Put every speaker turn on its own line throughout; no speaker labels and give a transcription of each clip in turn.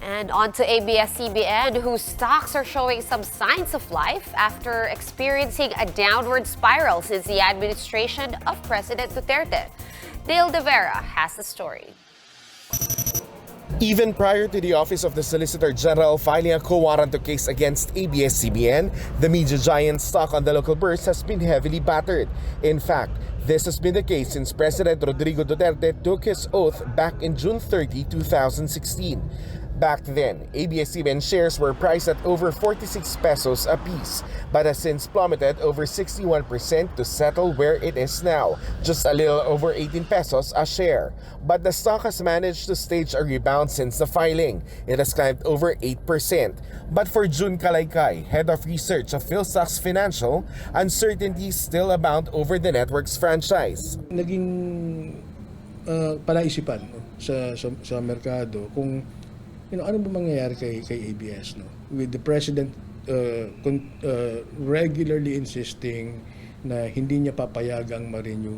And on to ABS-CBN, whose stocks are showing some signs of life after experiencing a downward spiral since the administration of President Duterte. Dale De Vera has the story.
Even prior to the Office of the Solicitor General filing a quo warranto case against ABS-CBN, the media giant's stock on the local bourse has been heavily battered. In fact, this has been the case since President Rodrigo Duterte took his oath back in June 30, 2016. Back then, ABS-CBN shares were priced at over 46 pesos apiece, but has since plummeted over 61% to settle where it is now, just a little over 18 pesos a share. But the stock has managed to stage a rebound since the filing. It has climbed over 8%. But for June Kalaykay, head of research of Philstocks Financial, uncertainties still abound over the network's franchise.
Naging palaisipan sa merkado kung ano ba mangyayari kay ABS, no? With the president regularly insisting na hindi niya papayagang ma-renew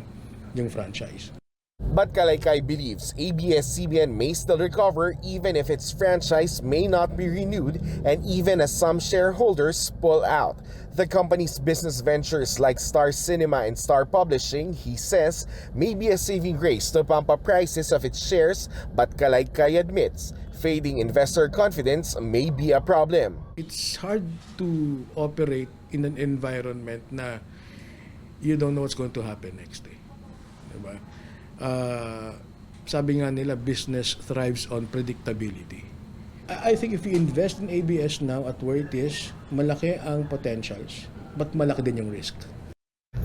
yung franchise.
But Kalaykay believes ABS-CBN may still recover even if its franchise may not be renewed and even as some shareholders pull out. The company's business ventures like Star Cinema and Star Publishing, he says, may be a saving grace to pump up prices of its shares, but Kalaykay admits fading investor confidence may be a problem.
It's hard to operate in an environment na you don't know what's going to happen next day. Diba? Sabi nga nila, business thrives on predictability. I think if you invest in ABS now at where it is, malaki ang potentials, but malaki din yung risk.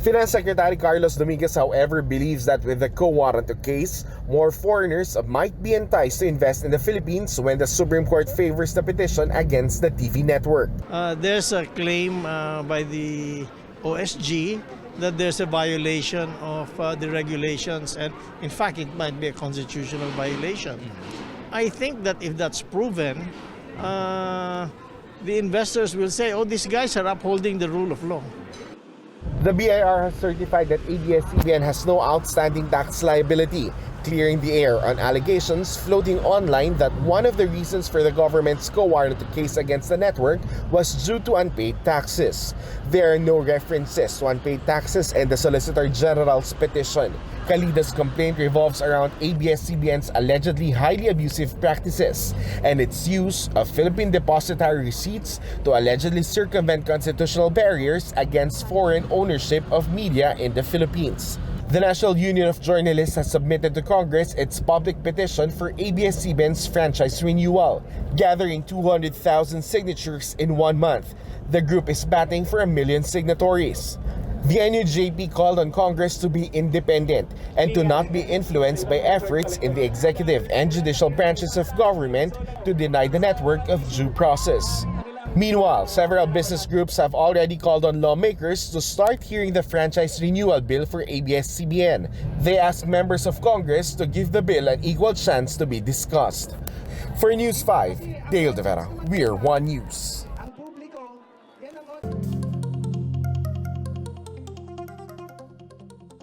Finance Secretary Carlos Dominguez, however, believes that with the quo warranto case, more foreigners might be enticed to invest in the Philippines when the Supreme Court favors the petition against the TV network.
There's a claim by the OSG that there's a violation of the regulations, and in fact it might be a constitutional violation. I think that if that's proven, the investors will say, oh, these guys are upholding the rule of law.
The BIR has certified that ABS-CBN has no outstanding tax liability, clearing the air on allegations floating online that one of the reasons for the government's quo warranto case against the network was due to unpaid taxes. There are no references to unpaid taxes in the Solicitor General's petition. Kalida's complaint revolves around ABS-CBN's allegedly highly abusive practices and its use of Philippine depository receipts to allegedly circumvent constitutional barriers against foreign ownership of media in the Philippines. The National Union of Journalists has submitted to Congress its public petition for ABS-CBN's franchise renewal, gathering 200,000 signatures in 1 month. The group is batting for 1 million signatories. The NUJP called on Congress to be independent and to not be influenced by efforts in the executive and judicial branches of government to deny the network of due process. Meanwhile, several business groups have already called on lawmakers to start hearing the franchise renewal bill for ABS-CBN. They ask members of Congress to give the bill an equal chance to be discussed. For News 5, Dale De Vera, We're One News.